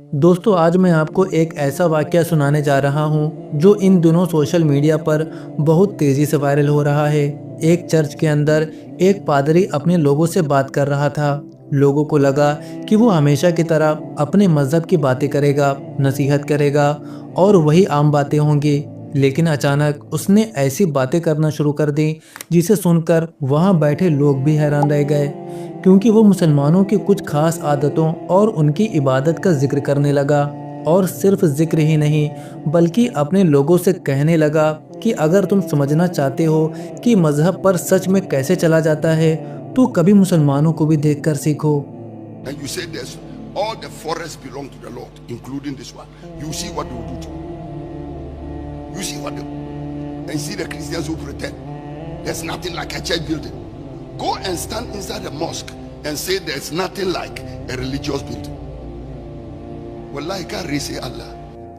दोस्तों, आज मैं आपको एक ऐसा वाक़या सुनाने जा रहा हूँ जो इन दिनों सोशल मीडिया पर बहुत तेज़ी से वायरल हो रहा है। एक चर्च के अंदर एक पादरी अपने लोगों से बात कर रहा था। लोगों को लगा कि वो हमेशा की तरह अपने मज़हब की बातें करेगा, नसीहत करेगा और वही आम बातें होंगी। लेकिन अचानक उसने ऐसी बातें करना शुरू कर दी जिसे सुनकर वहाँ बैठे लोग भी हैरान रह गए, क्योंकि वो मुसलमानों की कुछ खास आदतों और उनकी इबादत का जिक्र करने लगा। और सिर्फ जिक्र ही नहीं, बल्कि अपने लोगों से कहने लगा कि अगर तुम समझना चाहते हो कि मजहब पर सच में कैसे चला जाता है, तो कभी मुसलमानों को भी देखकर सीखो। And you say this, all the forests belong to the Lord, including this one. You see what they will do to you. You see what they will. And see the Christians who pretend there's nothing like a church building. Go and stand inside the mosque and say there's nothing like a religious building. Wallahi can't really say Allah.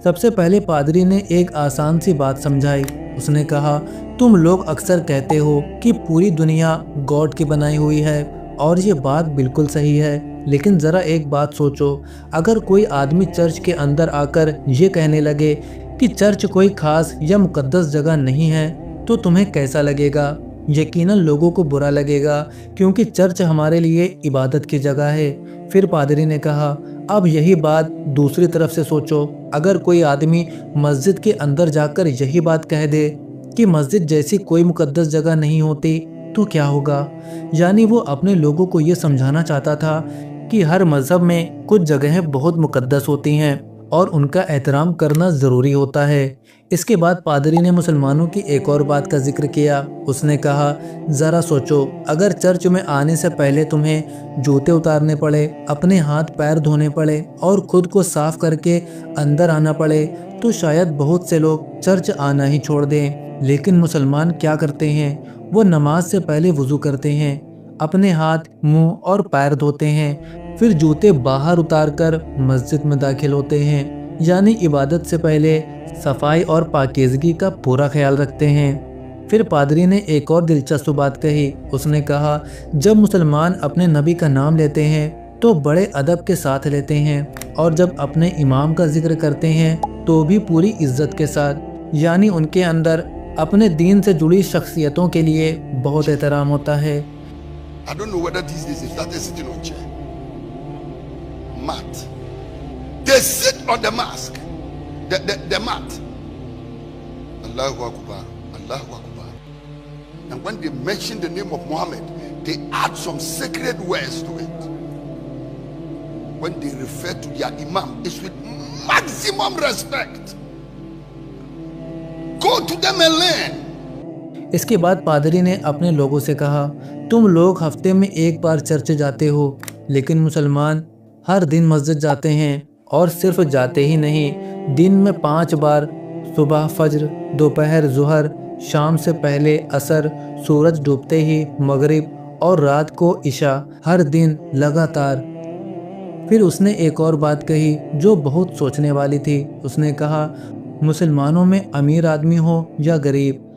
सबसे पहले पादरी ने एक आसान सी बात समझाई। उसने कहा, तुम लोग अक्सर कहते हो कि पूरी दुनिया गॉड की बनाई हुई है, और ये बात बिल्कुल सही है। लेकिन ज़रा एक बात सोचो, अगर कोई आदमी चर्च के अंदर आकर ये कहने लगे कि चर्च कोई खास या मुकद्दस जगह नहीं है, तो तुम्हें कैसा लगेगा? यकीनन लोगों को बुरा लगेगा, क्योंकि चर्च हमारे लिए इबादत की जगह है। फिर पादरी ने कहा, अब यही बात दूसरी तरफ से सोचो, अगर कोई आदमी मस्जिद के अंदर जाकर यही बात कह दे कि मस्जिद जैसी कोई मुकद्दस जगह नहीं होती, तो क्या होगा? यानी वो अपने लोगों को ये समझाना चाहता था कि हर मज़हब में कुछ जगहें बहुत मुकद्दस होती हैं और उनका एहतराम करना ज़रूरी होता है। इसके बाद पादरी ने मुसलमानों की एक और बात का जिक्र किया। उसने कहा, ज़रा सोचो, अगर चर्च में आने से पहले तुम्हें जूते उतारने पड़े, अपने हाथ पैर धोने पड़े और खुद को साफ करके अंदर आना पड़े, तो शायद बहुत से लोग चर्च आना ही छोड़ दें। लेकिन मुसलमान क्या करते हैं? वो नमाज से पहले वज़ू करते हैं, अपने हाथ, मुंह और पैर धोते हैं, फिर जूते बाहर उतारकर मस्जिद में दाखिल होते हैं। यानी इबादत से पहले सफाई और पाकीज़गी का पूरा ख्याल रखते हैं। फिर पादरी ने एक और दिलचस्प बात कही। उसने कहा, जब मुसलमान अपने नबी का नाम लेते हैं तो बड़े अदब के साथ लेते हैं, और जब अपने इमाम का जिक्र करते हैं तो भी पूरी इज्जत के साथ। यानी उनके अंदर अपने दीन से जुड़ी शख्सियतों के लिए बहुत एहतराम होता है। I don't know whether these days they started sitting on chair. Mat. They sit on the mask. The mat. Allahu Akbar. Allahu Akbar. And when they mention the name of Muhammad, they add some sacred words to it. When they refer to their imam, it's with maximum respect. Go to them and learn. इसके बाद पादरी ने अपने लोगों से कहा, तुम लोग हफ्ते में एक बार चर्च जाते हो, लेकिन मुसलमान हर दिन मस्जिद जाते हैं, और सिर्फ जाते ही नहीं, दिन में 5 बार, सुबह फज्र, दोपहर ज़ुहर, शाम से पहले असर, सूरज डूबते ही मगरिब और रात को इशा, हर दिन लगातार। फिर उसने एक और बात कही जो बहुत सोचने वाली थी। उसने कहा, मुसलमानों में अमीर आदमी हो या गरीब,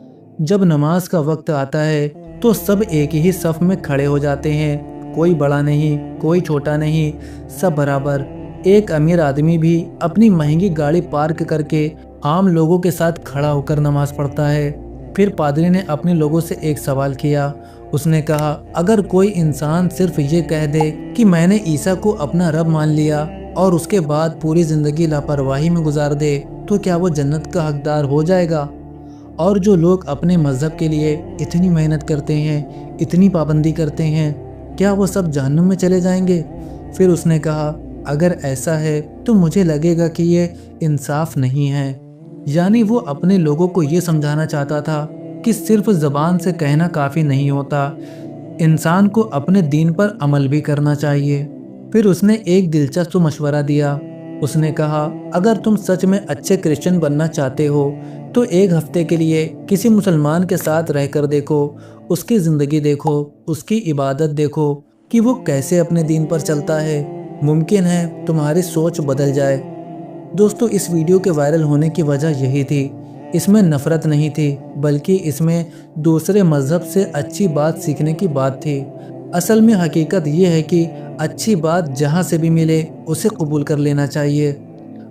जब नमाज का वक्त आता है तो सब एक ही सफ़ में खड़े हो जाते हैं। कोई बड़ा नहीं, कोई छोटा नहीं, सब बराबर। एक अमीर आदमी भी अपनी महंगी गाड़ी पार्क करके आम लोगों के साथ खड़ा होकर नमाज पढ़ता है। फिर पादरी ने अपने लोगों से एक सवाल किया। उसने कहा, अगर कोई इंसान सिर्फ ये कह दे कि मैंने ईसा को अपना रब मान लिया और उसके बाद पूरी ज़िंदगी लापरवाही में गुजार दे, तो क्या वो जन्नत का हकदार हो जाएगा? और जो लोग अपने मज़हब के लिए इतनी मेहनत करते हैं, इतनी पाबंदी करते हैं, क्या वो सब जहन्नुम में चले जाएंगे? फिर उसने कहा, अगर ऐसा है तो मुझे लगेगा कि ये इंसाफ नहीं है। यानी वो अपने लोगों को ये समझाना चाहता था कि सिर्फ ज़बान से कहना काफ़ी नहीं होता, इंसान को अपने दीन पर अमल भी करना चाहिए। फिर उसने एक दिलचस्प मशवरा दिया। उसने कहा, अगर तुम सच में अच्छे क्रिश्चियन बनना चाहते हो तो एक हफ्ते के लिए किसी मुसलमान के साथ रहकर देखो, उसकी ज़िंदगी देखो, उसकी इबादत देखो कि वो कैसे अपने दीन पर चलता है। मुमकिन है तुम्हारी सोच बदल जाए। दोस्तों, इस वीडियो के वायरल होने की वजह यही थी। इसमें नफ़रत नहीं थी, बल्कि इसमें दूसरे मज़हब से अच्छी बात सीखने की बात थी। असल में हकीकत ये है कि अच्छी बात जहाँ से भी मिले उसे कबूल कर लेना चाहिए।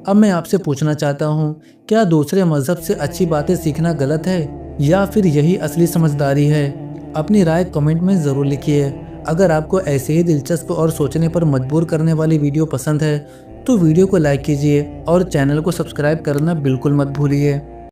अब मैं आपसे पूछना चाहता हूँ, क्या दूसरे मज़हब से अच्छी बातें सीखना गलत है या फिर यही असली समझदारी है? अपनी राय कमेंट में ज़रूर लिखिए। अगर आपको ऐसे ही दिलचस्प और सोचने पर मजबूर करने वाली वीडियो पसंद है तो वीडियो को लाइक कीजिए और चैनल को सब्सक्राइब करना बिल्कुल मत भूलिए।